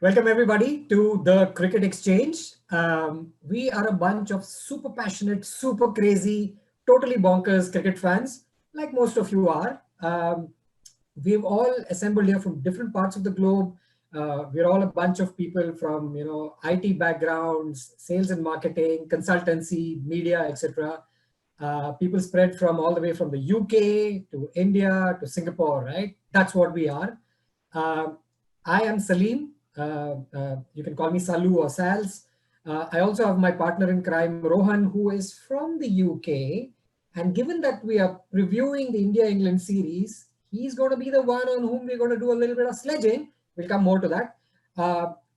Welcome everybody to the Cricket Exchange. We are a bunch of super passionate, super crazy, totally bonkers cricket fans, like most of you are. We've all assembled here from different parts of the globe. We're all a bunch of people from IT backgrounds, sales and marketing, consultancy, media, etc. People spread from all the way from the UK to India to Singapore, right? That's what we are. Uh, I am Salim. You can call me Salu or Sals. I also have my partner in crime, Rohan, who is from the UK. And given that we are previewing the India England series, he's going to be the one on whom we're going to do a little bit of sledging. We'll come more to that.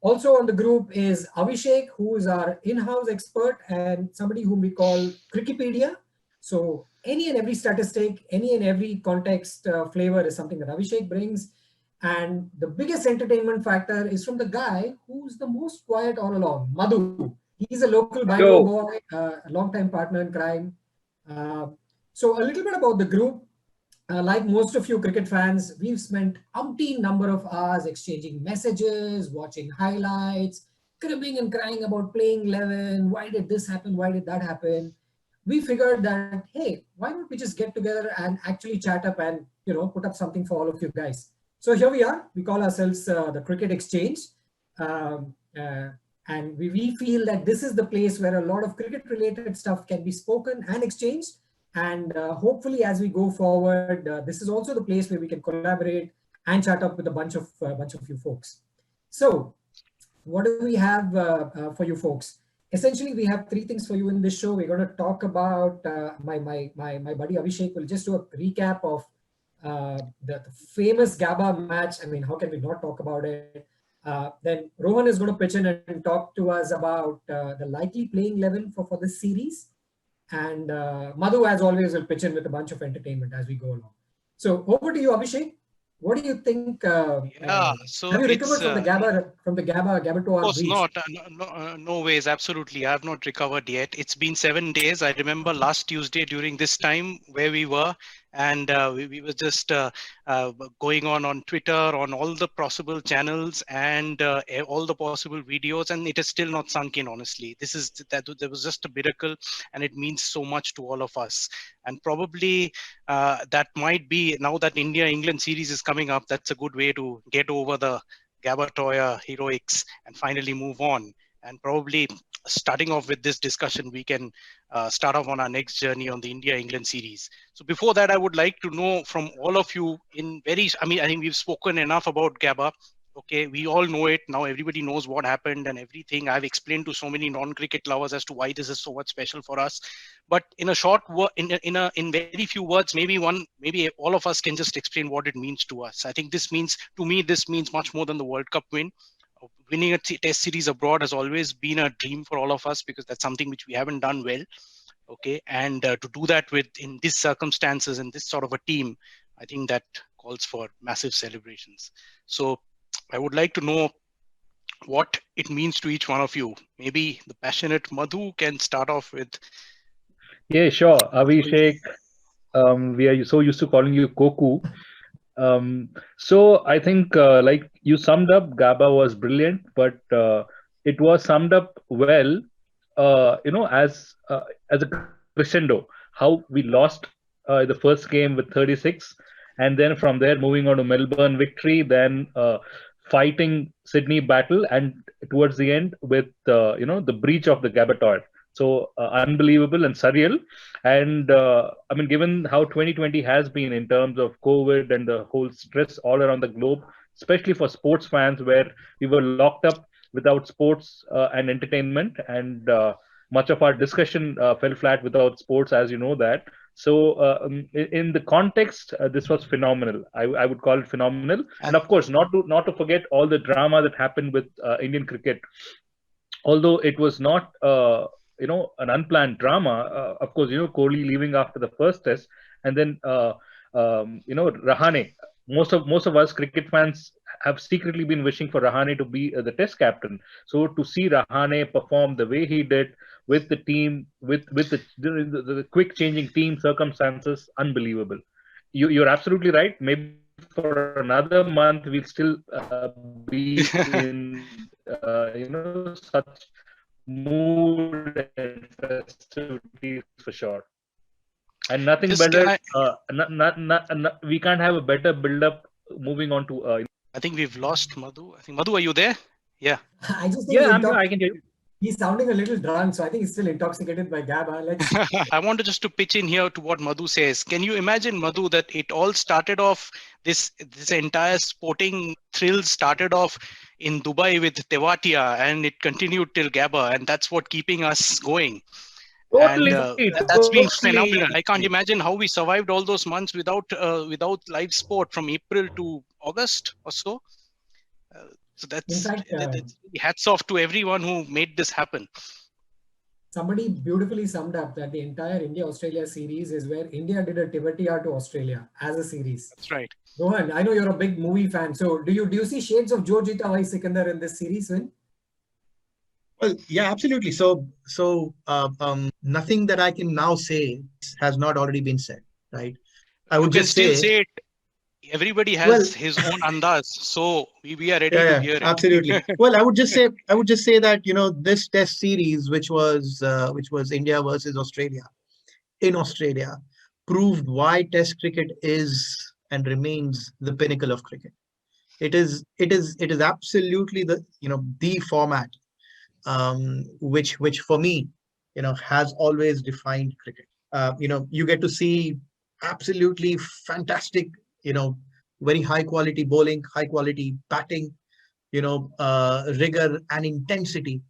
Also on the group is Abhishek, who is our in house expert and somebody whom we call Crickipedia. So, any and every statistic, any and every context flavor is something that Abhishek brings. And the biggest entertainment factor is from the guy who's the most quiet all along, Madhu. He's a local Bangalore Yo, boy, a long-time partner in crime. Uh, so a little bit about the group. Like most of you cricket fans, we've spent umpteen number of hours exchanging messages, watching highlights, cribbing and crying about playing 11. Why did this happen? Why did that happen? We figured that, hey, why don't we just get together and actually chat up and put up something for all of you guys. So here we are. We call ourselves the Cricket Exchange. Um, uh, and we feel that this is the place where a lot of cricket related stuff can be spoken and exchanged. And hopefully, as we go forward, this is also the place where we can collaborate and chat up with a bunch of you folks. So, what do we have for you folks? Essentially, we have three things for you in this show. We're going to talk about my buddy Abhishek will just do a recap of the famous GABA match. I mean, how can we not talk about it? Then Rohan is going to pitch in and talk to us about the likely playing 11 for this series. And Madhu, as always, will pitch in with a bunch of entertainment as we go along. So over to you, Abhishek. What do you think? Yeah, Have so you recovered it's from the of Gabatoir course breach? not. No ways. Absolutely, I have not recovered yet. It's been 7 days. I remember last Tuesday during this time where we were, and we were just going on Twitter, on all the possible channels, and all the possible videos, and it has still not sunk in. Honestly, this is that there was just a miracle, and it means so much to all of us. And probably that might be, now that India England series is coming up, that's a good way to get over the Gabatoya heroics and finally move on. And probably starting off with this discussion, we can start off on our next journey on the India England series. So before that, I would like to know from all of you I think we've spoken enough about Gabba. Okay, we all know it now. Everybody knows what happened and everything. I've explained to so many non-cricket lovers as to why this is so much special for us. But in a short word, in very few words, maybe all of us can just explain what it means to us. I think this means, to me, this means much more than the World Cup win. Winning a test series abroad has always been a dream for all of us, because that's something which we haven't done well. Okay, and to do that with in these circumstances and this sort of a team, I think that calls for massive celebrations. So I would like to know what it means to each one of you. Maybe the passionate Madhu can start off with. yeah, sure. Abhishek, we are so used to calling you Koku. So I think, like you summed up, GABA was brilliant, but it was summed up well, as a crescendo. How we lost the first game with 36, and then from there moving on to Melbourne victory, then fighting Sydney battle, and towards the end with the breach of the Gabatoir. So unbelievable and surreal. And I mean, given how 2020 has been in terms of COVID and the whole stress all around the globe, especially for sports fans, where we were locked up without sports and entertainment, and much of our discussion fell flat without sports, as you know that. So, in the context, this was phenomenal. I would call it phenomenal, and And of course, not to forget all the drama that happened with Indian cricket. Although it was not an unplanned drama. Of course, Kohli leaving after the first test, and then Rahane. Most of us cricket fans have secretly been wishing for Rahane to be the test captain. So to see Rahane perform the way he did with the team, with the quick changing team circumstances, unbelievable. You're absolutely right. Maybe for another month, we'll still be in such mood and festivities for sure. And nothing Just better. We can't have a better build-up moving on to. I think we've lost Madhu. I think Madhu, are you there? Yeah. I just think Yeah, I can hear you. he's sounding a little drunk, so I think he's still intoxicated by GABA. Let's I wanted just to pitch in here to what Madhu says. Can you imagine, Madhu, that it all started off, this entire sporting thrill started off in Dubai with Tewatia, and it continued till GABA, and that's what keeping us going. Totally, And that's been phenomenal. I can't imagine how we survived all those months without live sport from April to August or so. So that's, in fact, hats off to everyone who made this happen. Somebody beautifully summed up that the entire India-Australia series is where India did a Tewatia to Australia as a series. That's right. Rohan, I know you're a big movie fan. So do you see shades of Jo Jeeta Bhai Sikandar in this series, Vin? Well, yeah, absolutely. So nothing that I can now say has not already been said, right? I would just still say it. Everybody has his own andaz, so we are ready to hear it. Absolutely. Well, I would just say that this Test series, which was India versus Australia in Australia, proved why Test cricket is and remains the pinnacle of cricket. It is absolutely the format which for me has always defined cricket. You get to see absolutely fantastic, very high quality bowling, high quality batting, rigor and intensity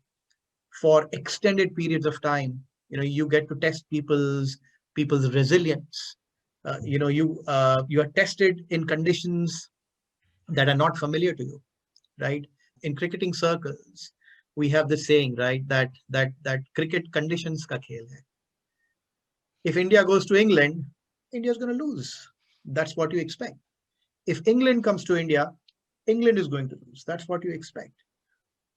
for extended periods of time. You get to test people's resilience. You are tested in conditions that are not familiar to you, right? In cricketing circles, we have this saying, right, that cricket conditions ka khel hai. If India goes to England, India's going to lose. That's what you expect. If England comes to India, England is going to lose. That's what you expect.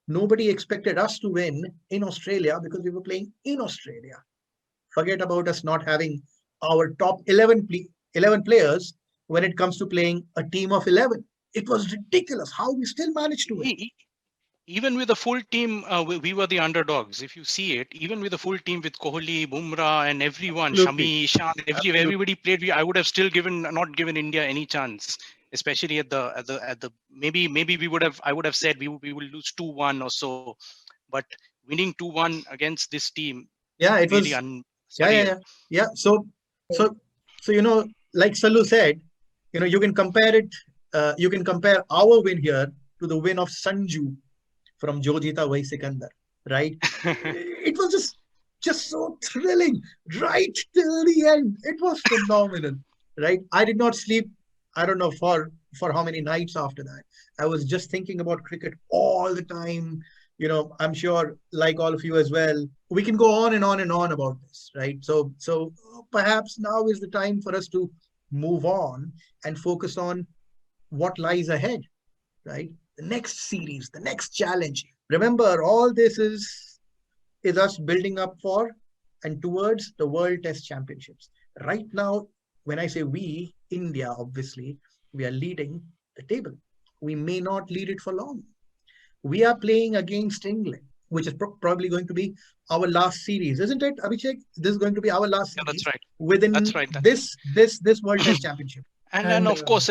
Nobody expected us to win in Australia because we were playing in Australia. Forget about us not having our top 11 players when it comes to playing a team of 11. It was ridiculous how we still managed to win. Even with the full team, we were the underdogs. If you see it, even with the full team with Kohli, Bumrah, and everyone, Shami, Ishan, everybody played. I would have still not given India any chance, especially at the maybe we would have. I would have said we will lose 2-1 or so, but winning 2-1 against this team. Yeah, it really was. Yeah. So like Salu said, you can compare it. You can compare our win here to the win of Sanju from Jo Jeeta Bhai Sikandar, right? It was just so thrilling right till the end. It was phenomenal, right? I did not sleep, I don't know for how many nights after that. I was just thinking about cricket all the time. I'm sure like all of you as well, we can go on and on and on about this, right? So perhaps now is the time for us to move on and focus on what lies ahead, right? The next series, the next challenge. Remember, all this is us building up for and towards the World Test Championships. Right now, when I say we, India, obviously, we are leading the table. We may not lead it for long. We are playing against England, which is probably going to be our last series, isn't it, Abhishek? This is going to be our last series. That's right. Within this World Test Championship. And of course,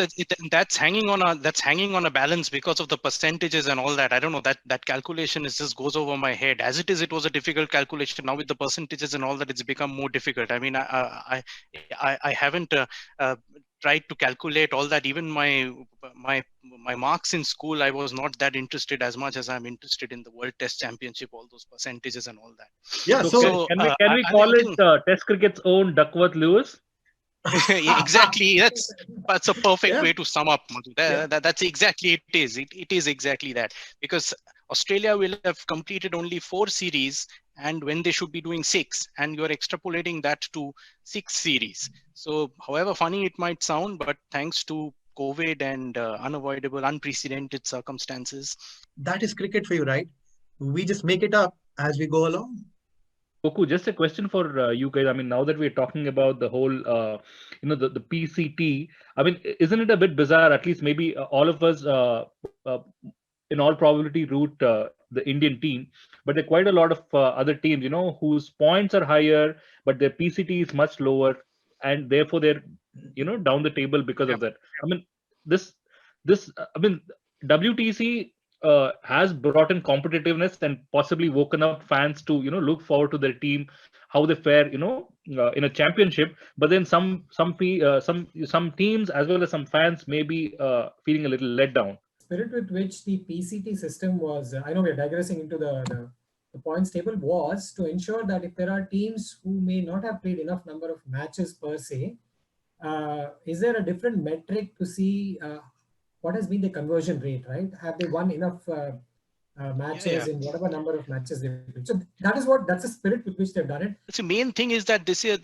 that's hanging on a balance because of the percentages and all that. I don't know, that calculation just goes over my head. As it is, it was a difficult calculation. Now with the percentages and all that, it's become more difficult. I mean, I haven't tried to calculate all that. Even my marks in school, I was not that interested as much as I'm interested in the World Test Championship, all those percentages and all that. Yeah. So can we call it Test cricket's own Duckworth-Lewis? Exactly. That's a perfect way to sum up, Madhu. That's exactly it is. It is exactly that, because Australia will have completed only 4 series, and when they should be doing 6, and you're extrapolating that to 6 series. So however funny it might sound, but thanks to COVID and unavoidable, unprecedented circumstances. That is cricket for you, right? We just make it up as we go along. Goku, just a question for you guys. I mean, now that we're talking about the whole, the PCT, I mean, isn't it a bit bizarre? At least maybe all of us, in all probability, root the Indian team, but there are quite a lot of other teams, whose points are higher, but their PCT is much lower, and therefore they're, down the table because of that. I mean, I mean, WTC has brought in competitiveness and possibly woken up fans to look forward to their team, how they fare in a championship. But then some teams as well as some fans may be feeling a little let down. Spirit with which the PCT system was, I know we're digressing into the points table, was to ensure that if there are teams who may not have played enough number of matches per se, is there a different metric to see what has been the conversion rate, right? Have they won enough matches in whatever number of matches they've played? So that's the spirit with which they've done it. The main thing is that this year,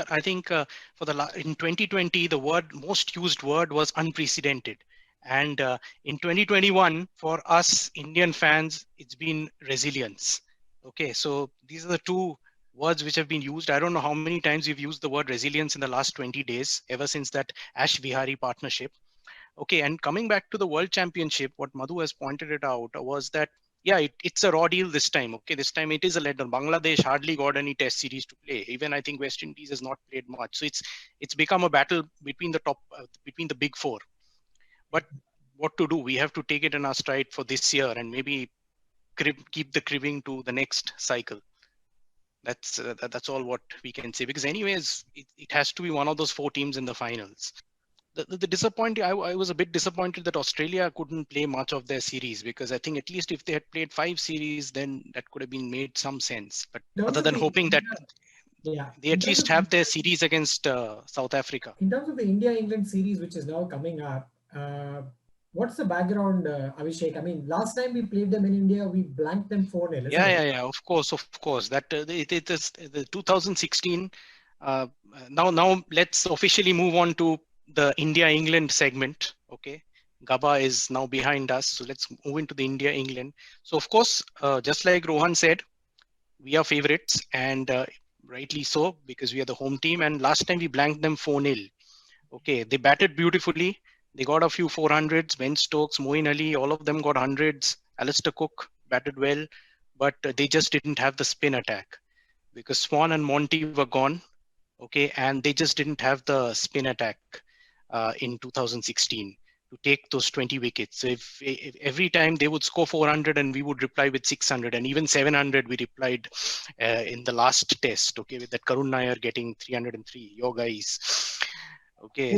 I think in 2020, the most used word was unprecedented. And in 2021, for us Indian fans, it's been resilience. Okay, so these are the two words which have been used. I don't know how many times we've used the word resilience in the last 20 days, ever since that Ash Vihari partnership. Okay, and coming back to the World Championship, what Madhu has pointed it out was that, it's a raw deal this time. Okay, this time it is a letdown. Bangladesh hardly got any test series to play. Even I think West Indies has not played much. So it's become a battle between the big four. But what to do? We have to take it in our stride for this year and maybe keep the cribbing to the next cycle. That's all what we can say, because anyways, it has to be one of those four teams in the finals. The disappointing, I was a bit disappointed that Australia couldn't play much of their series, because I think at least if they had played 5 series, then that could have been made some sense. But other than hoping that they at least have their series against South Africa. In terms of the India-England series, which is now coming up, what's the background, Abhishek? I mean, last time we played them in India, we blanked them 4-0. Yeah. Of course. That it is the 2016. Now let's officially move on to the India-England segment. Okay, Gabba is now behind us, so let's move into the India-England. So of course, just like Rohan said, we are favorites, and rightly so, because we are the home team. And last time we blanked them 4-0. Okay, they batted beautifully. They got a few 400s. Ben Stokes, Moeen Ali, all of them got 100s. Alistair Cook batted well, but they just didn't have the spin attack, because Swan and Monty were gone. Okay, and they just didn't have the spin attack in 2016 to take those 20 wickets. So if every time they would score 400 and we would reply with 600, and even 700 we replied in the last test. Okay, with that Karun Nair getting 303, your guys. Okay,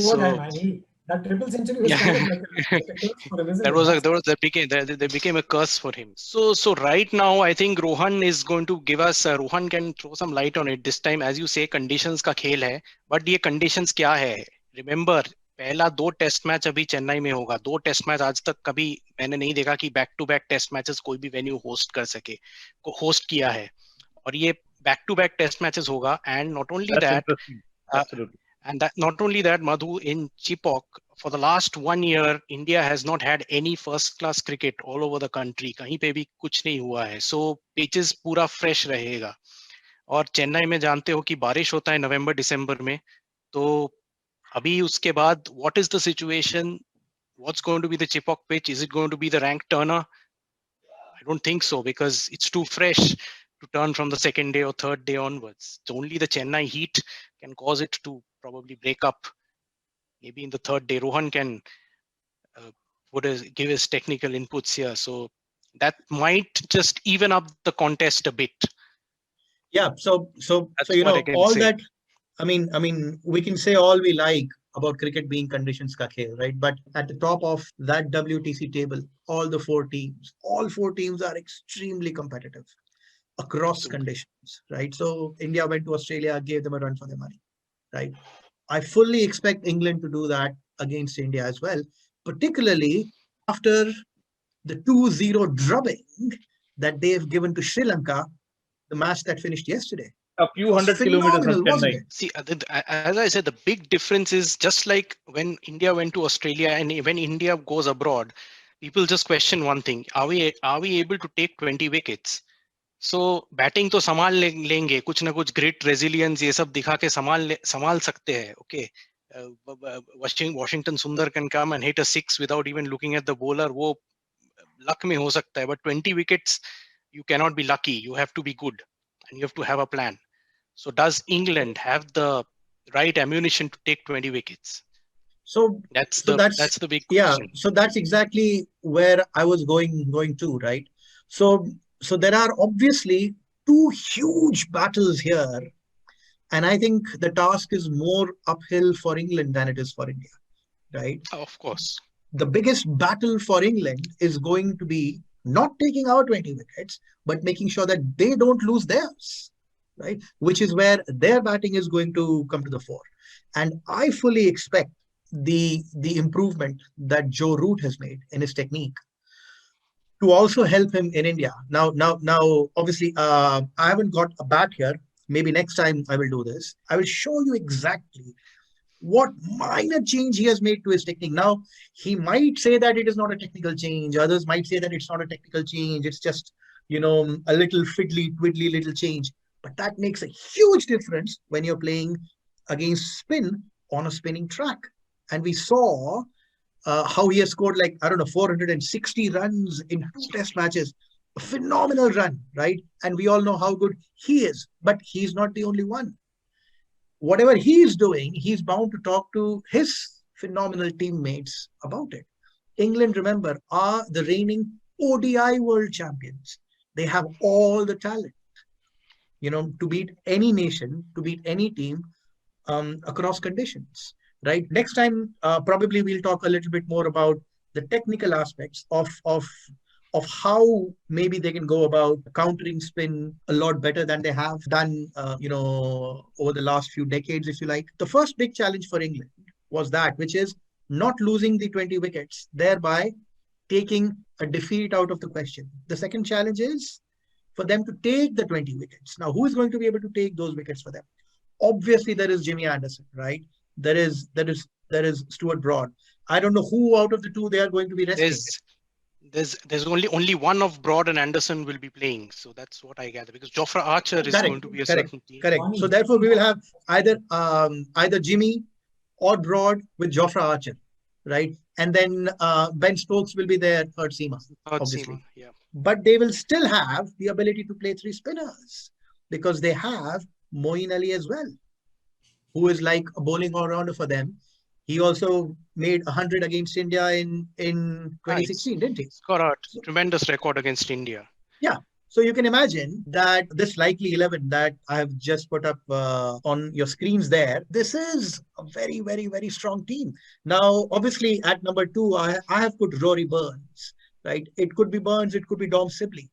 that triple century was kind of like a curse for him, isn't that became a curse for him. So right now, I think Rohan is going to give us. Rohan can throw some light on it this time. As you say, conditions का खेल है, but ये conditions क्या है? Remember, पहला 2 test match अभी चेन्नई में होगा. 2 टेस्ट मैच आज तक कभी मैंने नहीं देखा कि back to back test matches कोई भी वेन्यू होस्ट कर सके, को होस्ट किया है, और ये back to back test matches होगा. And not only that, Madhu, in Chepauk, for the last 1 year, India has not had any first class cricket all over the country. कहीं पे भी कुछ नहीं हुआ है. So pitches पूरा fresh रहेगा. और चेन्नई में जानते हो कि बारिश होता है नवंबर दिसंबर में, तो अभी उसके बाद what is the situation? What's going to be the Chepauk pitch? Is it going to be the rank turner? I don't think so, because it's too fresh to turn from the second day or third day onwards. So only the Chennai heat can cause it to probably break up. Maybe in the third day, Rohan can give his technical inputs here. So that might just even up the contest a bit. Yeah. So all that. I mean, we can say all we like about cricket being conditions ka khel, right? But at the top of that WTC table, all 4 teams are extremely competitive across conditions, right? So India went to Australia, gave them a run for their money, right? I fully expect England to do that against India as well, particularly after the 2-0 drubbing that they've given to Sri Lanka, the match that finished yesterday. A few hundred kilometers from Chennai. See, as I said, the big difference is just like when India went to Australia and when India goes abroad, people just question one thing: Are we able to take 20 wickets? So batting तो संभाल लेंगे, कुछ ना कुछ grit, resilience ये सब दिखा के संभाल सकते हैं. ओके, वॉशिंगटन सुंदर can come and hit a 6 without even looking at the bowler. वो लक में हो सकता है, but 20 wickets you cannot be lucky. You have to be good and you have to have a plan. So does England have the right ammunition to take 20 wickets? So That's that's the big yeah. question. So that's exactly where I was going to, right? So there are obviously two huge battles here, and I think the task is more uphill for England than it is for India, right? Of course. The biggest battle for England is going to be not taking our 20 wickets, but making sure that they don't lose theirs, right? Which is where their batting is going to come to the fore. And I fully expect the improvement that Joe Root has made in his technique to also help him in India. Now, obviously, I haven't got a bat here. Maybe next time I will do this. I will show you exactly what minor change he has made to his technique. Now, he might say that it is not a technical change. Others might say that it's not a technical change. It's just, a little fiddly, twiddly little change. But that makes a huge difference when you're playing against spin on a spinning track. And we saw how he has scored 460 runs in 2 test matches. A phenomenal run, right? And we all know how good he is. But he's not the only one. Whatever he's doing, he's bound to talk to his phenomenal teammates about it. England, remember, are the reigning ODI world champions. They have all the talent, to beat any nation, to beat any team across conditions, right? Next time, probably we'll talk a little bit more about the technical aspects of how maybe they can go about countering spin a lot better than they have done, over the last few decades, if you like. The first big challenge for England was that, which is not losing the 20 wickets, thereby taking a defeat out of the question. The second challenge is for them to take the 20 wickets. Now, who is going to be able to take those wickets for them? Obviously, there is Jimmy Anderson, right? There is Stuart Broad. I don't know who out of the two they are going to be resting. There's only one of Broad and Anderson will be playing, so that's what I gather, because Jofra Archer is going to be a certain team. Correct. So therefore, we will have either Jimmy or Broad with Jofra Archer, right? And then Ben Stokes will be their third seamer, obviously. Yeah. But they will still have the ability to play 3 spinners because they have Moeen Ali as well, who is like a bowling all-rounder for them. He also made 100 against India in 2016, didn't he? He's got a tremendous record against India. Yeah. So you can imagine that this likely 11 that I have just put up on your screens there, this is a very, very, very strong team. Now, obviously, at number 2, I have put Rory Burns, right? It could be Burns, it could be Dom Sibley.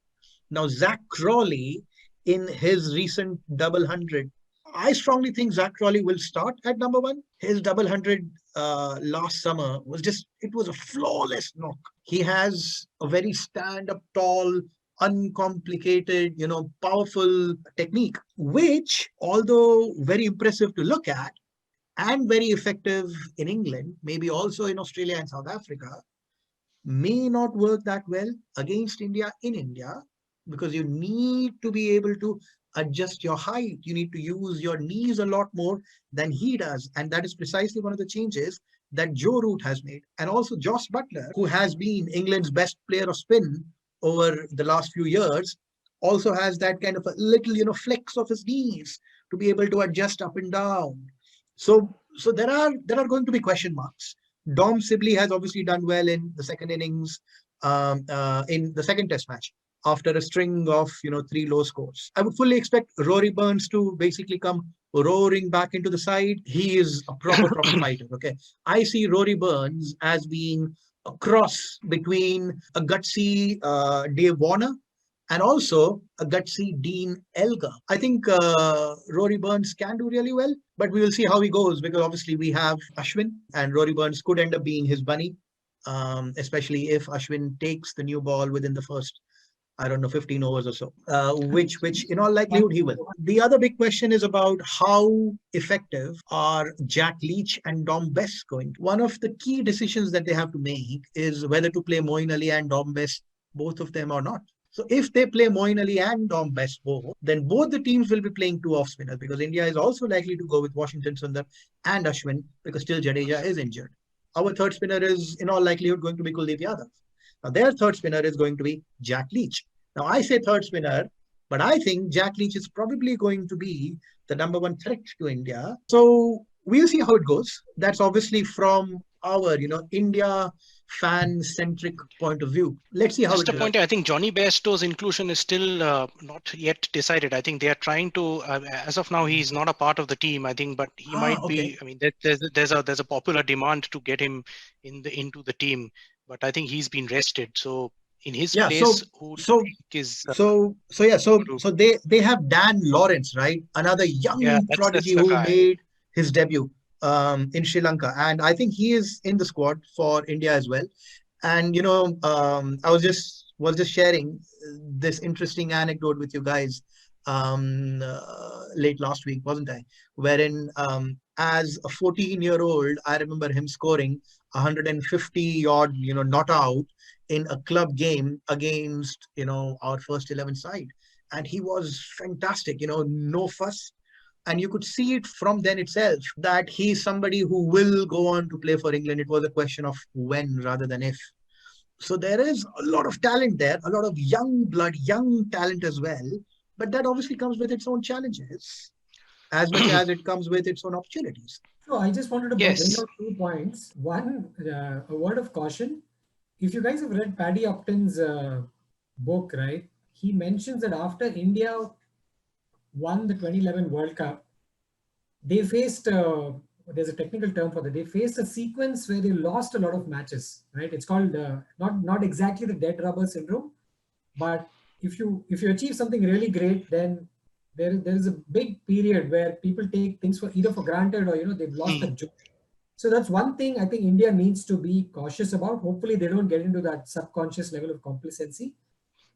Now, Zach Crawley, in his recent double 100, I strongly think Zach Crawley will start at number 1. His double 100 last summer was a flawless knock. He has a very stand-up tall, uncomplicated, powerful technique, which, although very impressive to look at and very effective in England, maybe also in Australia and South Africa, may not work that well against India in India, because you need to be able to adjust your height. You need to use your knees a lot more than he does. And that is precisely one of the changes that Joe Root has made. And also Jos Buttler, who has been England's best player of spin over the last few years, also has that kind of a little, flex of his knees to be able to adjust up and down. So there are going to be question marks. Dom Sibley has obviously done well in the second innings, in the second test match, after a string of 3 low scores. I would fully expect Rory Burns to basically come roaring back into the side. He is a proper fighter. Okay, I see Rory Burns as being a cross between a gutsy Dave Warner and also a gutsy Dean Elgar. I think Rory Burns can do really well, but we will see how he goes, because obviously we have Ashwin, and Rory Burns could end up being his bunny, especially if Ashwin takes the new ball within the first 15 overs or so, which in all likelihood he will. The other big question is about how effective are Jack Leach and Dom Bess going to. One of the key decisions that they have to make is whether to play Moeen Ali and Dom Bess, both of them or not. So if they play Moeen Ali and Dom Best both, then both the teams will be playing two off spinners, because India is also likely to go with Washington Sundar and Ashwin, because still Jadeja is injured. Our third spinner is in all likelihood going to be Kuldeep Yadav. Now their third spinner is going to be Jack Leach. Now I say third spinner, but I think Jack Leach is probably going to be the number one threat to India. So we'll see how it goes. That's obviously from our, India fan-centric point of view. Let's see how Just it a point, I think Johnny Bairstow's inclusion is still not yet decided. I think they are trying to, as of now, he's not a part of the team, I think, but he might okay. be. I mean, there's a popular demand to get him into the team, but I think he's been rested. So in his place, who do you think is so they have Dan Lawrence, right? Another young prodigy the who guy. made his debut in Sri Lanka, and I think he is in the squad for India as well. And I was just sharing this interesting anecdote with you guys late last week, wasn't I? Wherein as a 14-year-old, I remember him scoring 150 odd, not out in a club game against our first 11 side, and he was fantastic. No fuss. And you could see it from then itself that he's somebody who will go on to play for England. It was a question of when rather than if. So there is a lot of talent there, a lot of young blood, young talent as well. But that obviously comes with its own challenges, as much as it comes with its own opportunities. So I just wanted to bring out 2 points. One, a word of caution. If you guys have read Paddy Upton's book, right, he mentions that after India won the 2011 World Cup, they faced, there's a technical term for that, they faced a sequence where they lost a lot of matches, right? It's called, not exactly the dead rubber syndrome, but if you achieve something really great, then there is a big period where people take things either for granted or, they've lost the joy. So that's one thing I think India needs to be cautious about. Hopefully they don't get into that subconscious level of complacency.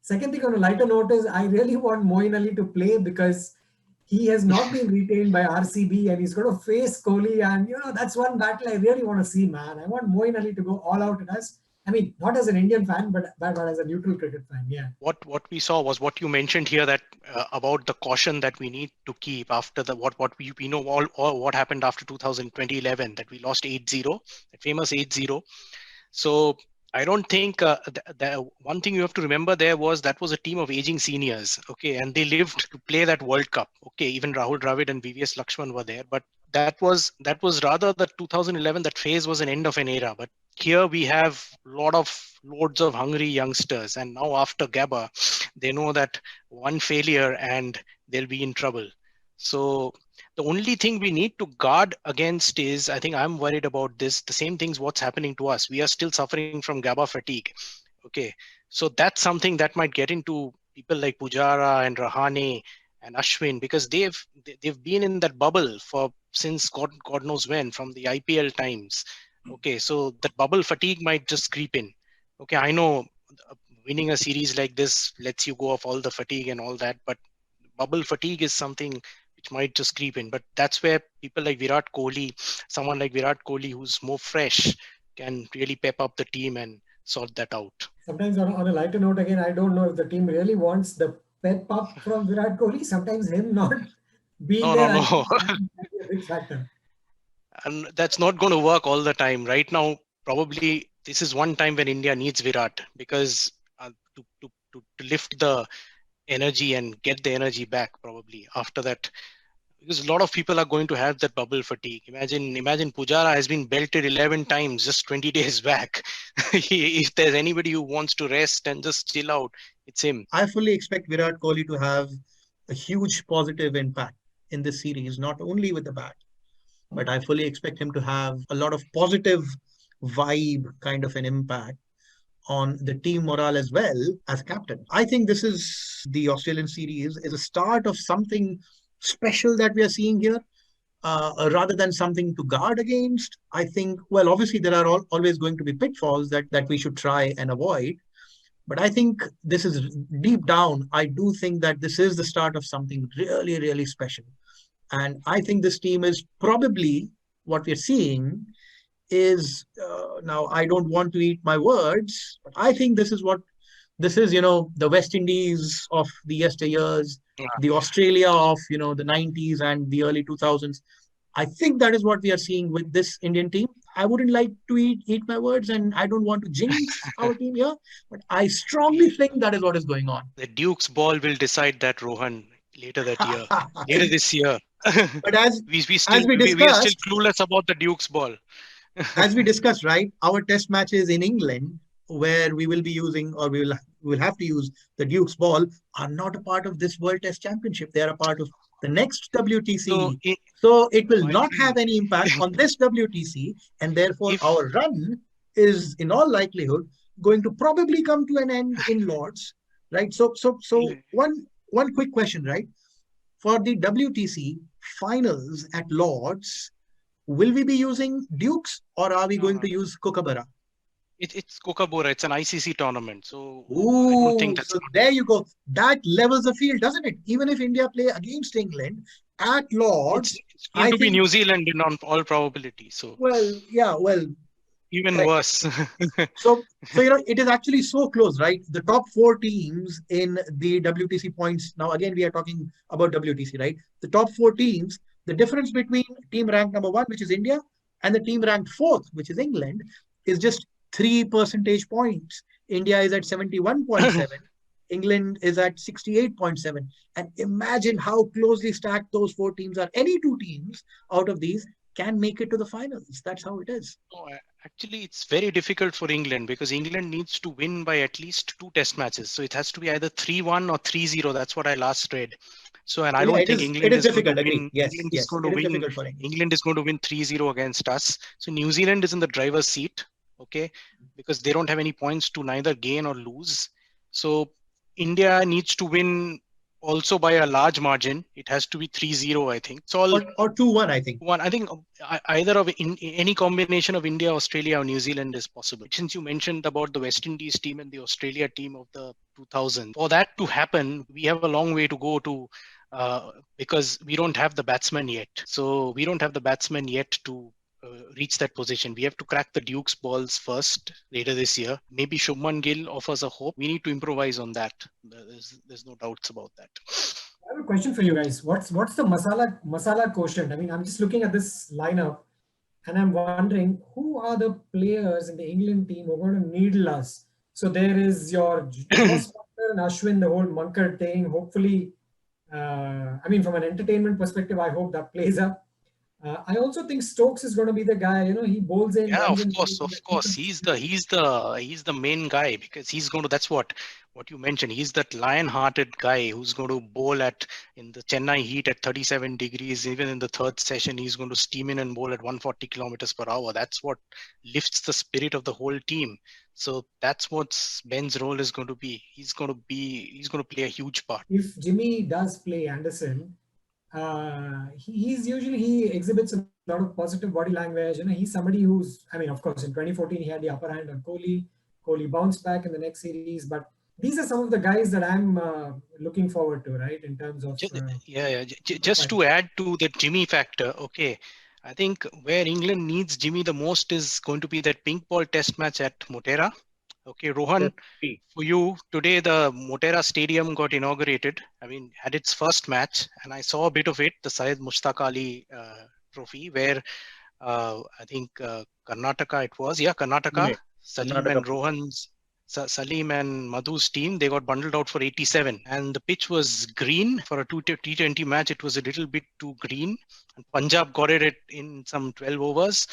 Second thing on a lighter note is I really want Moeen Ali to play because he has not been retained by RCB and he's going to face Kohli. And, that's one battle I really want to see, man. I want Moeen Ali to go all out in us. I mean, not as an Indian fan, but as a neutral cricket fan. Yeah. What we saw was what you mentioned here, that about the caution that we need to keep after the what we know all what happened after 2011, that we lost 8-0, that famous 8-0. So I don't think the one thing you have to remember there was that was a team of aging seniors, okay, and they lived to play that World Cup, okay. Even Rahul Dravid and VVS Lakshman were there, but that was rather the 2011. That phase was an end of an era. But here we have loads of hungry youngsters, and now after Gabba, they know that one failure and they'll be in trouble. So the only thing we need to guard against is, I think I'm worried about this, the same things what's happening to us. We are still suffering from Gabba fatigue. Okay. So that's something that might get into people like Pujara and Rahane and Ashwin, because they've been in that bubble since God knows when, from the IPL times. Okay. So that bubble fatigue might just creep in. Okay. I know winning a series like this lets you go off all the fatigue and all that, but bubble fatigue is something which might just creep in. But that's where people like Virat Kohli, someone like Virat Kohli who's more fresh, can really pep up the team and sort that out. Sometimes on a lighter note, again, I don't know if the team really wants the pep up from Virat Kohli. Sometimes him not being there might be a big factor. And that's not going to work all the time. Right now, probably this is one time when India needs Virat, because to lift the energy and get the energy back probably after that, because a lot of people are going to have that bubble fatigue. Imagine Pujara has been belted 11 times just 20 days back. If there's anybody who wants to rest and just chill out, it's him. I fully expect Virat Kohli to have a huge positive impact in this series, not only with the bat, but I fully expect him to have a lot of positive vibe kind of an impact on the team morale as well as captain. I think this is the Australian series is a start of something special that we are seeing here, rather than something to guard against. I think, well, obviously there are always going to be pitfalls that we should try and avoid. But I think this is deep down, I do think that this is the start of something really, really special. And I think this team is probably what we're seeing is, now I don't want to eat my words, but I think this is what This is, the West Indies of the yesteryears, Yeah. the Australia of, the 90s and the early 2000s. I think that is what we are seeing with this Indian team. I wouldn't like to eat my words, and I don't want to jinx our team here, but I strongly think that is what is going on. The Duke's ball will decide that, Rohan, later that year, later this year. But as we we are still discussed, clueless about the Duke's ball. as we discussed, right, our test matches in England, where we will be using, or we will have to use the Duke's ball, are not a part of this World Test Championship. They are a part of the next WTC. So it will my not friend, have any impact on this WTC, and therefore if our run is, in all likelihood, going to probably come to an end in Lords, right? So one quick question, right? For the WTC finals at Lords, will we be using Dukes, or are we going to use Kookaburra? it's Kookaburra, it's an ICC tournament, so I Ooh, don't think that's so there you go. That levels the field, doesn't it? Even if India play against England at Lords, it's going I to be think, New Zealand in all probability. So even even correct. worse. So it is actually so close, right? The top 4 teams in the WTC points. Now, again, we are talking about WTC, right? The top 4 teams, the difference between team ranked number 1, which is India, and the team ranked 4th, which is England, is just 3 percentage points. India is at 71.7. England is at 68.7. And imagine how closely stacked those 4 teams are. Any 2 teams out of these can make it to the finals. That's how it is. No, actually, it's very difficult for England because England needs to win by at least 2 test matches. So it has to be either 3-1 or 3-0. That's what I last read. So, and I don't think England is going to win. Yes, England yes, is going to win. difficult for England. England is going to win 3-0 against us. So New Zealand is in the driver's seat, okay, because they don't have any points to neither gain or lose. So India needs to win also by a large margin. It has to be 3-0, I think. It's all or 2-1, I think. I think either of any combination of India, Australia, or New Zealand is possible. Since you mentioned about the West Indies team and the Australia team of the 2000s, for that to happen, we have a long way to go to because we don't have the batsmen yet. So we don't have the batsmen yet to reach that position. We have to crack the Duke's balls first later this year. Maybe Shubman Gill offers a hope. We need to improvise on that. There's no doubts about that. I have a question for you guys. What's the masala quotient? I mean, I'm just looking at this lineup and I'm wondering who are the players in the England team who are going to needle us. So there is your Joss Buttler and Ashwin, the whole Munkar thing. Hopefully, I mean, from an entertainment perspective, I hope that plays up. I also think Stokes is going to be the guy. He bowls in. Yeah, of course. He's the main guy because he's going to. That's what you mentioned. He's that lion-hearted guy who's going to bowl in the Chennai heat at 37 degrees. Even in the third session, he's going to steam in and bowl at 140 kilometers per hour. That's what lifts the spirit of the whole team. So that's what Ben's role is going to be. He's going to play a huge part. If Jimmy does play Anderson, he exhibits a lot of positive body language. He's somebody who's, I mean, of course, in 2014 he had the upper hand on Kohli. Kohli bounced back in the next series, but these are some of the guys that I'm looking forward to, right? In terms of just to add to the Jimmy factor, okay. I think where England needs Jimmy the most is going to be that pink ball test match at Motera. Okay, Rohan, for you, today the Motera Stadium got inaugurated. I mean, had its first match, and I saw a bit of it, the Syed Mushtaq Ali trophy, where I think Karnataka it was. Yeah, Karnataka. Salim and Madhu's team, they got bundled out for 87. And the pitch was green for a T20 match. It was a little bit too green. And Punjab got it in some 12 overs.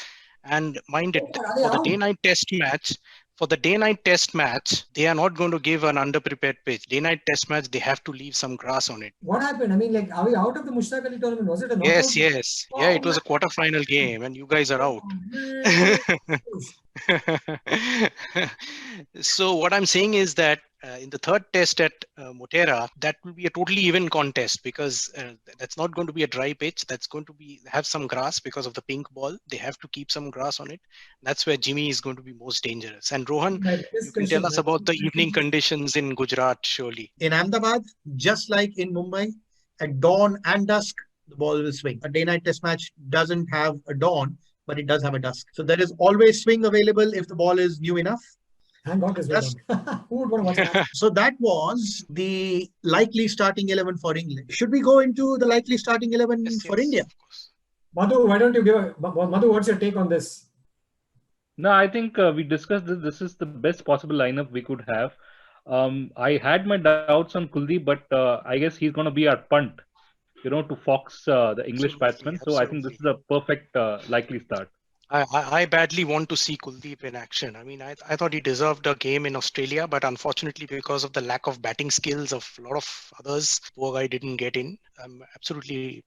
And mind it, for the day-night test match, they are not going to give an underprepared pitch. Day-night test match, they have to leave some grass on it. What happened? I mean, like, are we out of the Mushtaq Ali tournament? Was it a knockout? Yes. Oh, yeah, it was a quarter-final game, and you guys are out. So what I'm saying is that in the third test at Motera, that will be a totally even contest because that's not going to be a dry pitch. That's going to have some grass because of the pink ball. They have to keep some grass on it. That's where Jimmy is going to be most dangerous. And Rohan, you can tell us about the evening conditions in Gujarat, surely. In Ahmedabad, just like in Mumbai, at dawn and dusk, the ball will swing. A day-night test match doesn't have a dawn, but it does have a dusk. So there is always swing available if the ball is new enough. Thank God this was on. Who would want to watch that? So that was the likely starting 11 for England. Should we go into the likely starting 11 for India? Of course. Madhu, why don't you Madhu, what's your take on this? No, I think we discussed this. This is the best possible lineup we could have. I had my doubts on Kuldeep, but I guess he's going to be our punt, to fox the English batsmen. So I think this is a perfect likely start. I badly want to see Kuldeep in action. I mean, I thought he deserved a game in Australia, but unfortunately, because of the lack of batting skills of a lot of others, poor guy didn't get in. I'm absolutely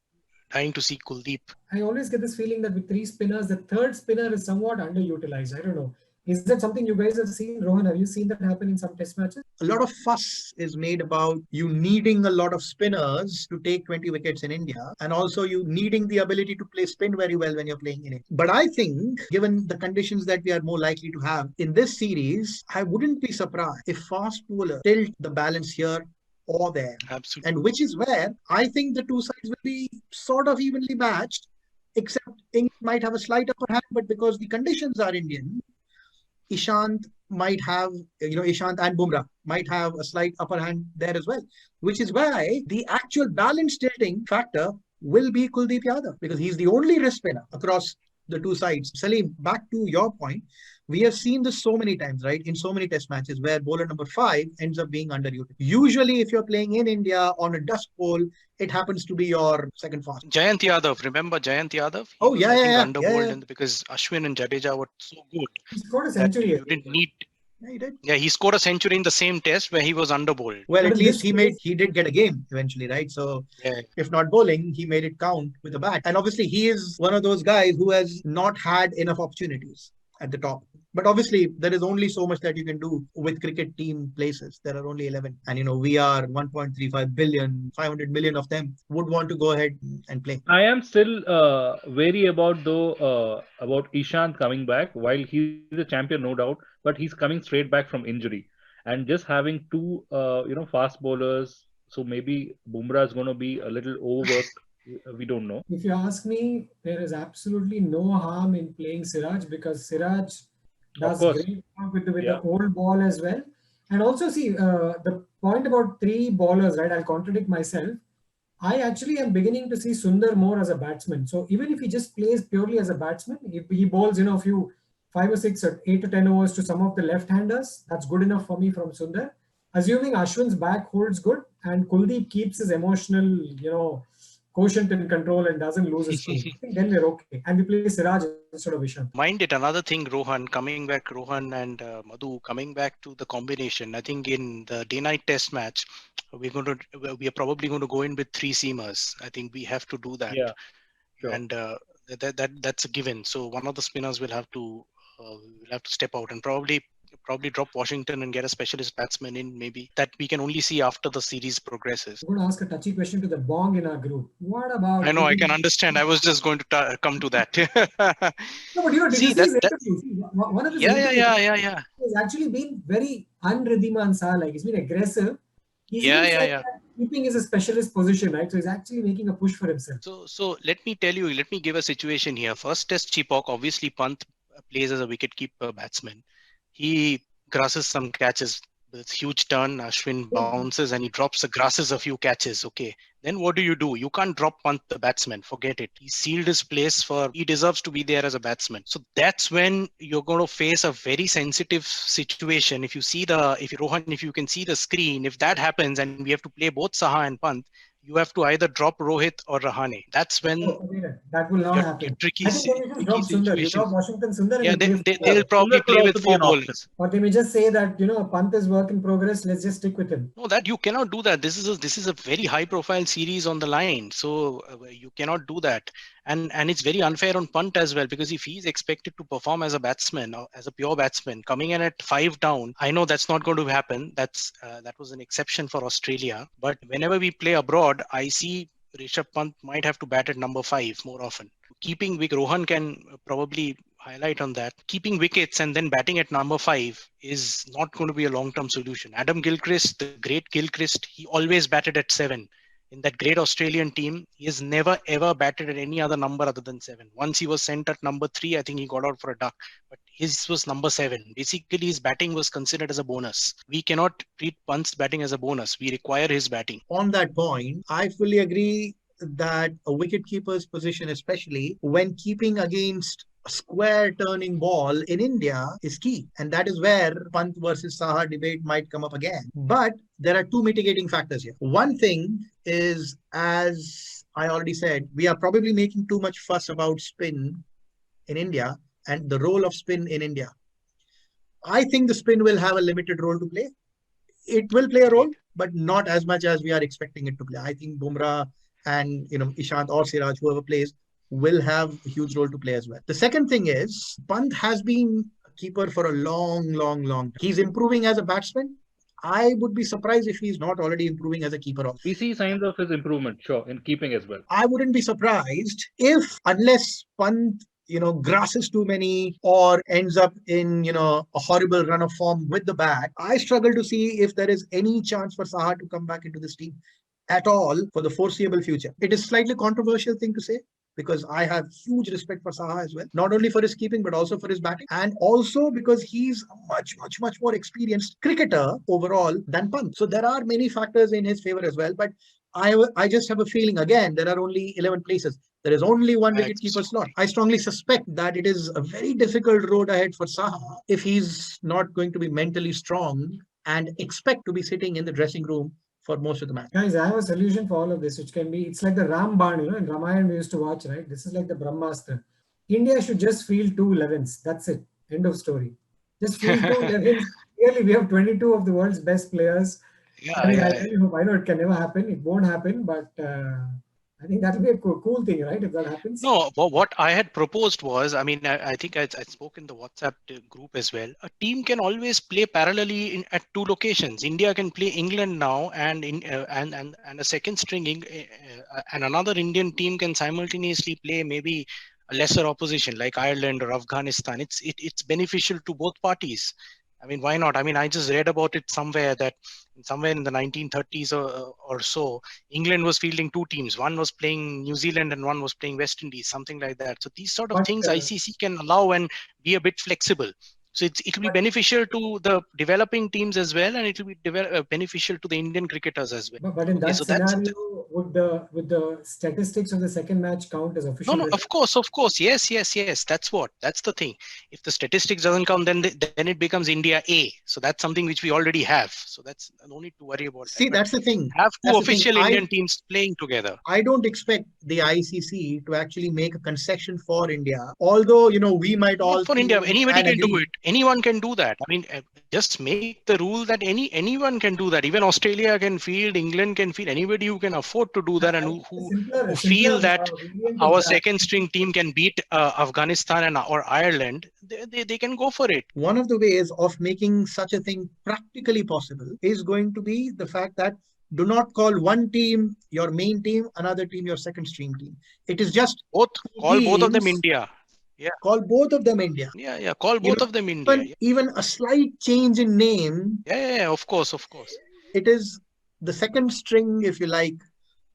dying to see Kuldeep. I always get this feeling that with 3 spinners, the third spinner is somewhat underutilized. I don't know. Is that something you guys have seen? Rohan, have you seen that happen in some test matches? A lot of fuss is made about you needing a lot of spinners to take 20 wickets in India, and also you needing the ability to play spin very well when you're playing in it. But I think, given the conditions that we are more likely to have in this series, I wouldn't be surprised if fast bowlers tilt the balance here or there. Absolutely. And which is where I think the two sides will be sort of evenly matched, except England might have a slight upper hand, but because the conditions are Indian, Ishant and Bumrah might have a slight upper hand there as well, which is why the actual balance tilting factor will be Kuldeep Yadav, because he's the only wrist spinner across the two sides. Salim, back to your point, we have seen this so many times, right? In so many test matches where bowler number 5 ends up being underutilized. Usually, if you're playing in India on a dust bowl, it happens to be your second fast. Jayant Yadav, remember Jayant Yadav? Because Ashwin and Jadeja were so good. He scored a century. You didn't need. Yeah, he did. Yeah, he scored a century in the same test where he was underbowled. Well, at least he did get a game eventually, right? So if not bowling, he made it count with a bat. And obviously, he is one of those guys who has not had enough opportunities at the top. But obviously, there is only so much that you can do with cricket team places. There are only 11. And, we are 1.35 billion, 500 million of them would want to go ahead and play. I am still wary about Ishant coming back. While he's a champion, no doubt, but he's coming straight back from injury. And just having 2, fast bowlers, so maybe Bumrah is going to be a little overworked. We don't know. If you ask me, there is absolutely no harm in playing Siraj, because Siraj does great work with the old ball as well. And also see, the point about 3 bowlers, right? I'll contradict myself. I actually am beginning to see Sundar more as a batsman. So even if he just plays purely as a batsman, if he bowls, a few 5 or 6 or 8 to 10 overs to some of the left-handers, that's good enough for me from Sundar. Assuming Ashwin's back holds good and Kuldeep keeps his emotional, quotient in control and doesn't lose his cool, I think then we're okay. And we play Siraj instead of Ishant. Mind it, another thing, Rohan and Madhu coming back to the combination. I think in the day-night test match, we are probably going to go in with 3 seamers. I think we have to do that. Yeah, sure. And that's a given. So one of the spinners will have to step out and probably drop Washington and get a specialist batsman in, maybe. That we can only see after the series progresses. I'm going to ask a touchy question to the Bong in our group. What about... I know, I can understand. I was just going to come to that. No, but did you see his interview? One of his interviews has actually been very un-Riddhiman Shah, like he's been aggressive. He's keeping is a specialist position, right? So he's actually making a push for himself. So let me give a situation here. First test, Chepauk, obviously Pant plays as a wicketkeeper batsman. He grasses some catches with huge turn. Ashwin bounces and he grasses a few catches. Okay. Then what do? You can't drop Pant the batsman. Forget it. He sealed his place he deserves to be there as a batsman. So that's when you're going to face a very sensitive situation. If you can see the screen, if that happens and we have to play both Saha and Pant, you have to either drop Rohit or Rahane. That's when that will not happen. Tricky I think they drop Sundar. You drop Washington Sundar. Yeah, they'll probably play with 4 bowlers. Or they may just say that Pant is work in progress. Let's just stick with him. No, that you cannot do that. This is a very high profile series on the line, so you cannot do that. And it's very unfair on Pant as well, because if he's expected to perform as a batsman or as a pure batsman, coming in at 5 down, I know that's not going to happen. That was an exception for Australia. But whenever we play abroad, I see Rishabh Pant might have to bat at number 5 more often. Keeping Rohan can probably highlight on that. Keeping wickets and then batting at number 5 is not going to be a long-term solution. Adam Gilchrist, the great Gilchrist, he always batted at 7. in that great Australian team, he has never ever batted at any other number other than 7. Once he was sent at number 3, I think he got out for a duck, but his was number 7. Basically, his batting was considered as a bonus. We cannot treat Pant's batting as a bonus. We require his batting. On that point, I fully agree that a wicketkeeper's position, especially when keeping against a square turning ball in India, is key. And that is where Pant versus Saha debate might come up again. But there are two mitigating factors here. One thing is, as I already said, we are probably making too much fuss about spin in India and the role of spin in India. I think the spin will have a limited role to play. It will play a role, but not as much as we are expecting it to play. I think Bumrah and Ishant or Siraj, whoever plays, will have a huge role to play as well. The second thing is, Pant has been a keeper for a long time. He's improving as a batsman. I would be surprised if he's not already improving as a keeper also. We see signs of his improvement, sure, in keeping as well. I wouldn't be surprised if, unless Pant grasses too many or ends up in, a horrible run of form with the bat, I struggle to see if there is any chance for Saha to come back into this team at all for the foreseeable future. It is slightly controversial thing to say, because I have huge respect for Saha as well, not only for his keeping, but also for his batting, and also because he's a much more experienced cricketer overall than Pant. So there are many factors in his favor as well, but I just have a feeling, again, there are only 11 places. There is only one wicketkeeper slot. I strongly suspect that it is a very difficult road ahead for Saha if he's not going to be mentally strong and expect to be sitting in the dressing room for most of the match. Guys, I have a solution for all of this, which can be, it's like the Ramban, in Ramayana we used to watch, right? This is like the Brahmastra. India should just field 2 11s. That's it. End of story. Just field 2 11s. Clearly, we have 22 of the world's best players. I really hope. I know it can never happen. It won't happen, but I think that will be a cool thing, right? If that happens. No, but what I had proposed was, I think I spoke in the WhatsApp group as well. A team can always play parallelly at 2 locations. India can play England now, and a second string, and another Indian team can simultaneously play maybe a lesser opposition like Ireland or Afghanistan. It's beneficial to both parties. I mean, why not? I mean, I just read about it somewhere that somewhere in the 1930s or so, England was fielding 2 teams. One was playing New Zealand and one was playing West Indies, something like that. So these sort of things ICC can allow and be a bit flexible. So it will be beneficial to the developing teams as well, and it will be beneficial to the Indian cricketers as well. But in that scenario, would the statistics of the second match count as official? No, of course. Yes. That's the thing. If the statistics doesn't count, then it becomes India A. So that's something which we already have. So that's no need to worry about. See, that's the thing. Have 2 official Indian teams playing together. I don't expect the ICC to actually make a concession for India. Although, we might all... Not for India, anybody can do it. Anyone can do that. I mean, just make the rule that anyone can do that. Even Australia can field, England can field, anybody who can afford to do that and who feel that our second string team can beat Afghanistan or Ireland, they can go for it. One of the ways of making such a thing practically possible is going to be the fact that do not call one team your main team, another team your second string team. It is just both. Call both of them India. Yeah. Call both of them India. Yeah. Call both of them India. Even a slight change in name. Yeah. Of course. It is the second string, if you like,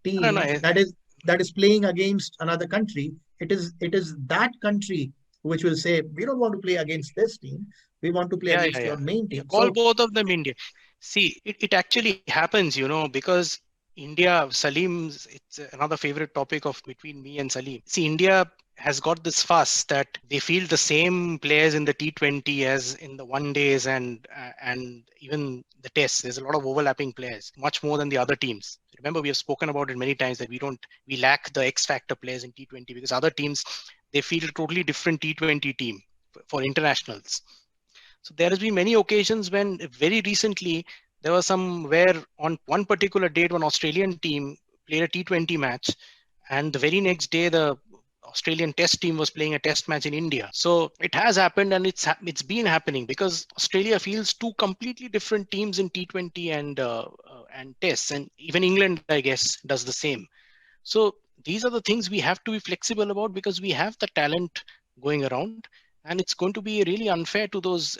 team that is playing against another country. It is that country which will say, we don't want to play against this team. We want to play against your main team. Call both of them India. See, it actually happens, because India, Salim, it's another favorite topic between me and Salim. See, India has got this fuss that they field the same players in the T20 as in the one days and even the tests. There's a lot of overlapping players, much more than the other teams. Remember, we have spoken about it many times that we lack the X factor players in T20 because other teams, they field a totally different T20 team for internationals. So there has been many occasions when very recently there was where on one particular date, one Australian team played a T20 match, and the very next day the Australian test team was playing a test match in India. So it has happened, and it's been happening because Australia fields 2 completely different teams in T20 and tests, and even England, I guess, does the same. So these are the things we have to be flexible about because we have the talent going around, And it's going to be really unfair to those,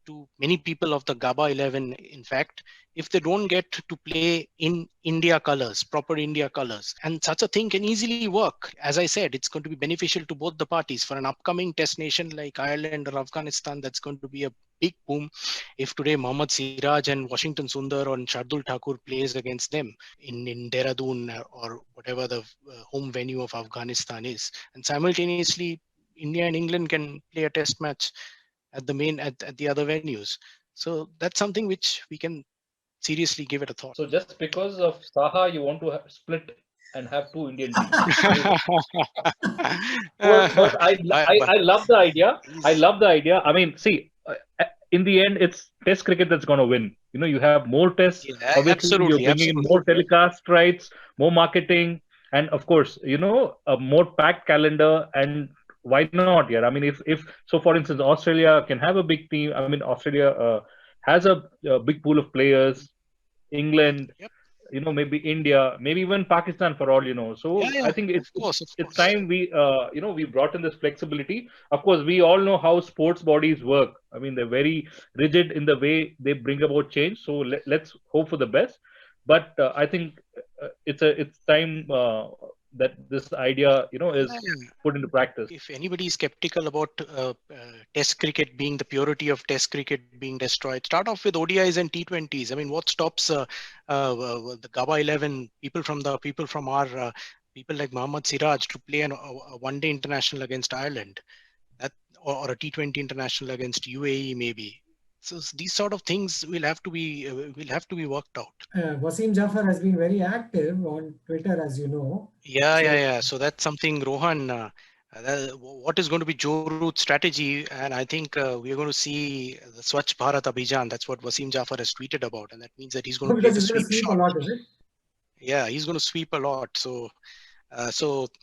to many people of the GABA 11, in fact, if they don't get to play in India colors, proper India colors. And such a thing can easily work. As I said, it's going to be beneficial to both the parties. For an upcoming test nation like Ireland or Afghanistan, that's going to be a big boom if today Mohammad Siraj and Washington Sundar or Shardul Thakur plays against them in Dehradun or whatever the home venue of Afghanistan is. And simultaneously, India and England can play a test match at the other venues. So that's something which we can seriously give it a thought. So just because of Saha, you want to split and have two Indian teams? But I love the idea. I love the idea. I mean, see, in the end, it's Test cricket that's going to win. You know, you have more tests. Yeah, Obviously, absolutely, you're bringing in more telecast rights, more marketing, and of course, you know, a more packed calendar. And why not? Yeah, I mean, if so, for instance, Australia can have a big team. I mean, Australia has a big pool of players. England, Yep. you know, maybe India, maybe even Pakistan, for all you know. So Yeah, I think of course. it's time we you know, we brought in this flexibility. Of course, we all know how sports bodies work. I mean, they're very rigid in the way they bring about change. So let's hope for the best. But I think it's time that this idea, you know, is put into practice. If anybody is skeptical about Test cricket being the purity of Test cricket being destroyed, start off with ODIs and T20s. I mean, what stops the GABA 11 people from our people like Mohammad Siraj to play a one-day international against Ireland, or a T20 international against UAE maybe. So these sort of things will have to be worked out. Wasim Jafar has been very active on Twitter, as you know. Yeah. So that's something, Rohan. What is going to be Joe Root's strategy? And I think we are going to see the Swachh Bharat Abhijan. That's what Wasim Jafar has tweeted about, and that means that he's going to play the sweep shot. A lot, is it? Yeah, he's going to sweep a lot. So,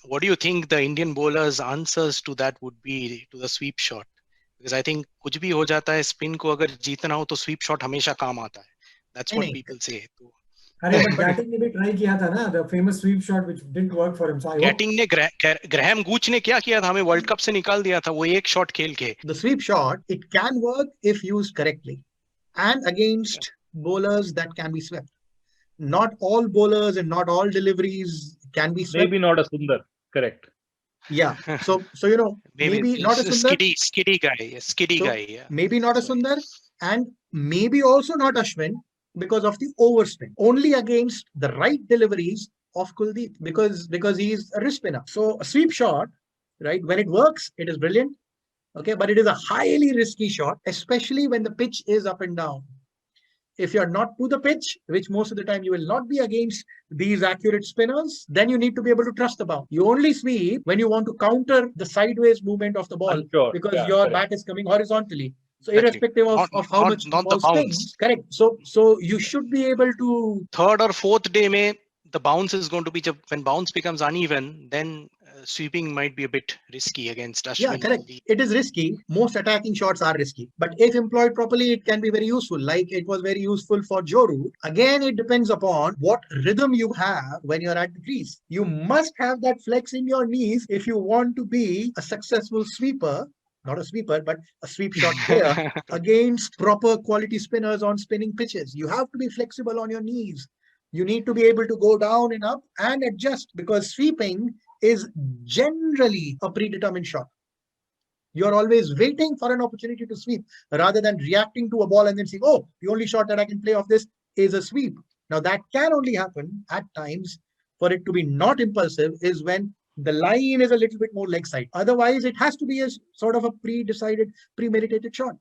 what do you think the Indian bowlers' answers to that would be, to the sweep shot? Because I think कुछ भी हो जाता है, spin को अगर जीतना हो तो sweep shot हमेशा काम आता है. That's what people say. अरे but Gatting ने भी try किया था ना, the famous sweep shot which didn't work for him. So I Gatting ने Graham Gooch ने क्या किया था, हमें World Cup से निकाल दिया था वो एक shot खेल के. The sweep shot, it can work if used correctly and against bowlers that can be swept. Not all bowlers and not all deliveries can be swept. Maybe not a Sundar, correct. Yeah. So you know, maybe not a Sundar. Skiddy guy. Yeah. Maybe not a Sundar, and maybe also not Ashwin because of the overspin. Only against the right deliveries of Kuldeep because he's a wrist spinner. So a sweep shot, right? When it works, it is brilliant. Okay, but it is a highly risky shot, especially when the pitch is up and down. If you're not to the pitch, which most of the time you will not be against these accurate spinners, then you need to be able to trust the bounce. You only sweep when you want to counter the sideways movement of the ball because your bat is coming horizontally. So irrespective of how much the ball spins, correct. So you should be able to. Third or fourth day, the bounce is going to be, when bounce becomes uneven, then sweeping might be a bit risky against Ashwin. Yeah, correct. It is risky. Most attacking shots are risky. But if employed properly, it can be very useful. Like it was very useful for Joe Root. Again, it depends upon what rhythm you have when you're at the crease. You must have that flex in your knees if you want to be a successful sweeper. Not a sweeper, but a sweep shot player against proper quality spinners on spinning pitches. You have to be flexible on your knees. You need to be able to go down and up and adjust because sweeping is generally a predetermined shot. You're always waiting for an opportunity to sweep rather than reacting to a ball and then saying, oh, the only shot that I can play off this is a sweep. Now that can only happen at times. For it to be not impulsive is when the line is a little bit more leg side. Otherwise, it has to be a sort of a pre-decided, premeditated shot.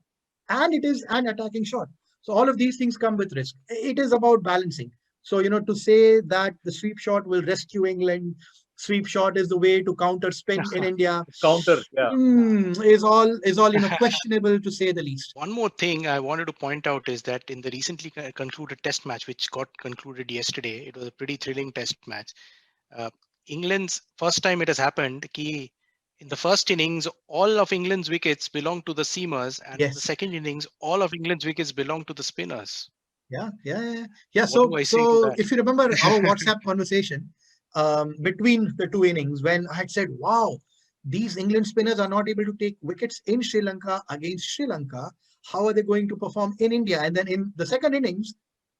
And it is an attacking shot. So all of these things come with risk. It is about balancing. So, you know, to say that the sweep shot will rescue England, sweep shot is the way to counter spin in India. Counter, yeah. Is all you know, questionable to say the least. One more thing I wanted to point out is that in the recently concluded test match, which got concluded yesterday, it was a pretty thrilling test match. England's first time it has happened, in the first innings, all of England's wickets belong to the seamers, and in the second innings, all of England's wickets belong to the spinners. Yeah. So if you remember our WhatsApp conversation between the two innings, when I had said, wow, these England spinners are not able to take wickets in Sri Lanka against Sri Lanka, how are they going to perform in India? And then in the second innings,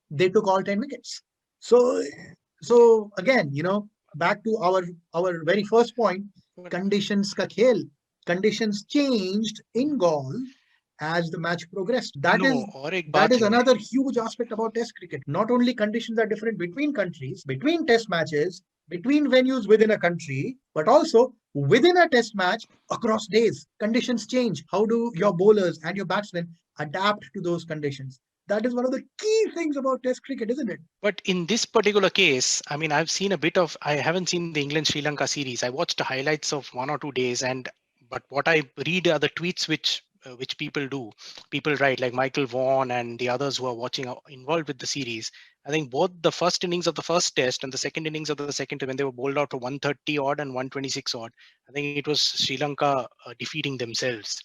they took all 10 wickets. So again, back to our very first point, conditions ka khel. Conditions changed in Gaul as the match progressed. That is another huge aspect about Test cricket. Not only conditions are different between countries, between Test matches, between venues within a country, but also within a Test match across days. Conditions change. How do your bowlers and your batsmen adapt to those conditions? That is one of the key things about Test cricket, isn't it? But in this particular case, I mean, I haven't seen the England-Sri Lanka series. I watched the highlights of 1 or 2 days, but what I read are the tweets which people write, like Michael Vaughan and the others who are watching involved with the series. I think both the first innings of the first Test and the second innings of the second, when they were bowled out for 130 odd and 126 odd, I think it was Sri Lanka defeating themselves.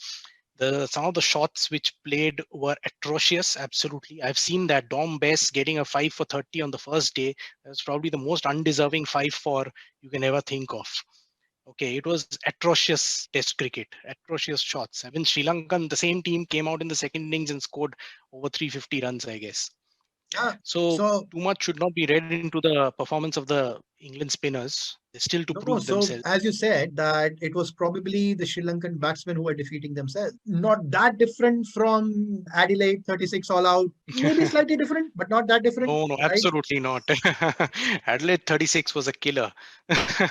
Some of the shots which played were atrocious. Absolutely, I've seen that. Dom Bess getting a 5 for 30 on the first day. That's probably the most undeserving 5 for you can ever think of. Okay, it was atrocious Test cricket, atrocious shots. I mean, Sri Lankan, the same team came out in the second innings and scored over 350 runs, I guess. Yeah. So too much should not be read into the performance of the England spinners. They're still to prove themselves. As you said, that it was probably the Sri Lankan batsmen who were defeating themselves. Not that different from Adelaide 36 all out. Maybe slightly different, but not that different. No, right? Absolutely not. Adelaide 36 was a killer.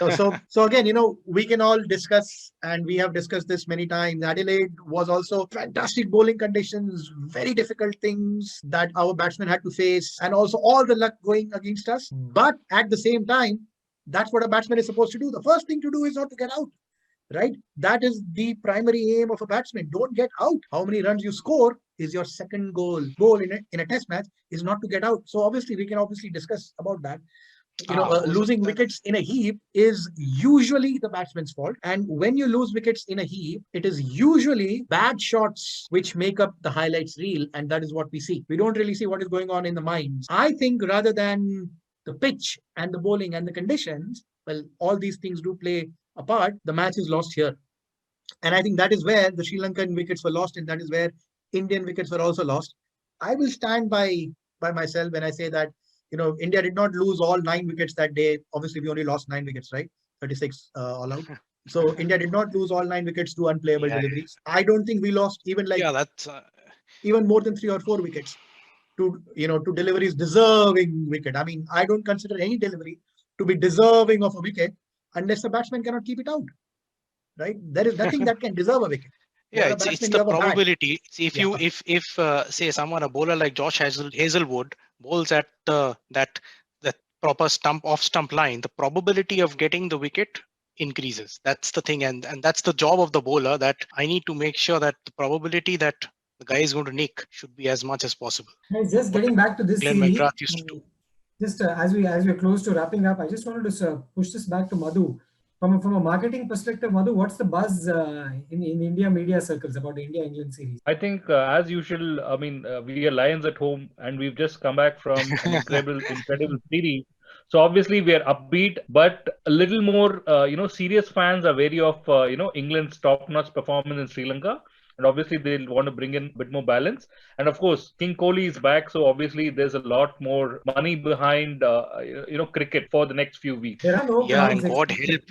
so again, we can all discuss, and we have discussed this many times. Adelaide was also fantastic bowling conditions, very difficult things that our batsmen had to face, and also all the luck going against us. But at the same time, that's what a batsman is supposed to do. The first thing to do is not to get out, right? That is the primary aim of a batsman. Don't get out. How many runs you score is your second goal. Goal in a Test match is not to get out. So obviously, we can discuss about that. Losing wickets in a heap is usually the batsman's fault. And when you lose wickets in a heap, it is usually bad shots which make up the highlights reel. And that is what we see. We don't really see what is going on in the minds. I think rather than the pitch and the bowling and the conditions, well, all these things do play a part. The match is lost here. And I think that is where the Sri Lankan wickets were lost, and that is where Indian wickets were also lost. I will stand by myself when I say that, India did not lose all 9 wickets that day. Obviously, we only lost 9 wickets, right? 36 all out. So India did not lose all 9 wickets to unplayable deliveries. I don't think we lost even even more than 3 or 4 wickets to deliveries deserving wicket. I mean, I don't consider any delivery to be deserving of a wicket unless the batsman cannot keep it out, right? There is nothing that can deserve a wicket. Yeah, it's the probability. See, if say someone, a bowler like Josh Hazelwood bowls at that proper off stump line, the probability of getting the wicket increases. That's the thing, and that's the job of the bowler, that I need to make sure that the probability that the guy is going to nick should be as much as possible. Just getting back to this Glenn series, McGrath used to do. Just as we're close to wrapping up, I just wanted to push this back to Madhu. From a marketing perspective, Madhu, what's the buzz in India media circles about the India-England series? I think, as usual, I mean, we are Lions at home, and we've just come back from an incredible series. So obviously we are upbeat, but a little more, serious fans are wary of, England's top-notch performance in Sri Lanka. And obviously they'll want to bring in a bit more balance. And of course, King Kohli is back. So obviously there's a lot more money behind, cricket for the next few weeks. There are no crowds. And God help.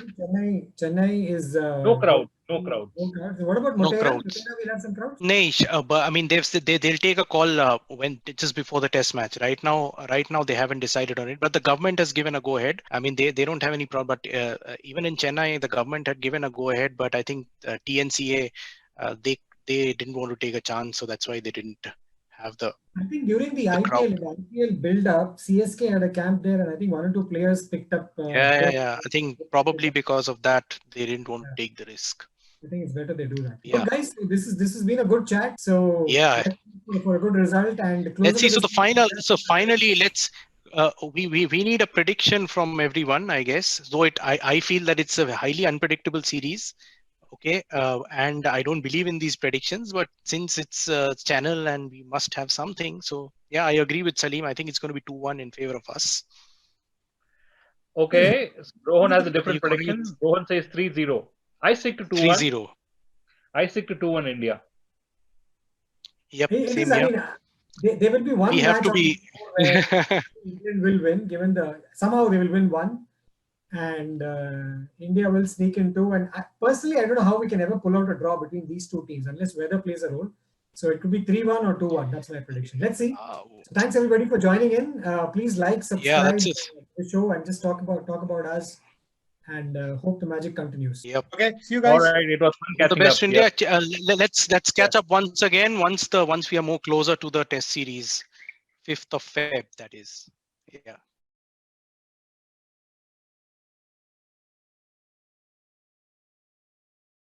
Chennai is... No crowd. What about Motera? No crowds. Motera will have some crowds? But I mean, they'll take a call when just before the Test match. Right now they haven't decided on it. But the government has given a go ahead. I mean, they don't have any problem. But even in Chennai, the government had given a go ahead. But I think TNCA, they didn't want to take a chance, so that's why they didn't have the. I think during the IPL build-up, CSK had a camp there, and I think 1 or 2 players picked up. I think probably because of that, they didn't want to take the risk. I think it's better they do that. Yeah. But guys, this has been a good chat. So yeah, for a good result, and let's see. So finally, let's. We need a prediction from everyone, I guess. Though I feel that it's a highly unpredictable series. Okay, and I don't believe in these predictions, but since it's a channel and we must have something, so yeah, I agree with Salim. I think it's going to be 2-1 in favor of us. Okay, Rohan has a different prediction. Rohan says 3-0. I stick to 2-1. 3-0. I stick to 2-1 India. Yep, It same is, I here. mean, there will be one We have match to on be. where England will win, given somehow they will win one, and India will sneak in two. And personally, I don't know how we can ever pull out a draw between these two teams unless weather plays a role. So it could be 3-1 or 2-1. That's my prediction. Let's see. So thanks everybody for joining in. Please like, subscribe to the show, and just talk about us. And hope the magic continues. Yep. Okay, see you guys. All right, it was fun All the catching best, up. India. Yeah. Let's catch up once again once we are more closer to the Test series, 5th of Feb. That is. Yeah.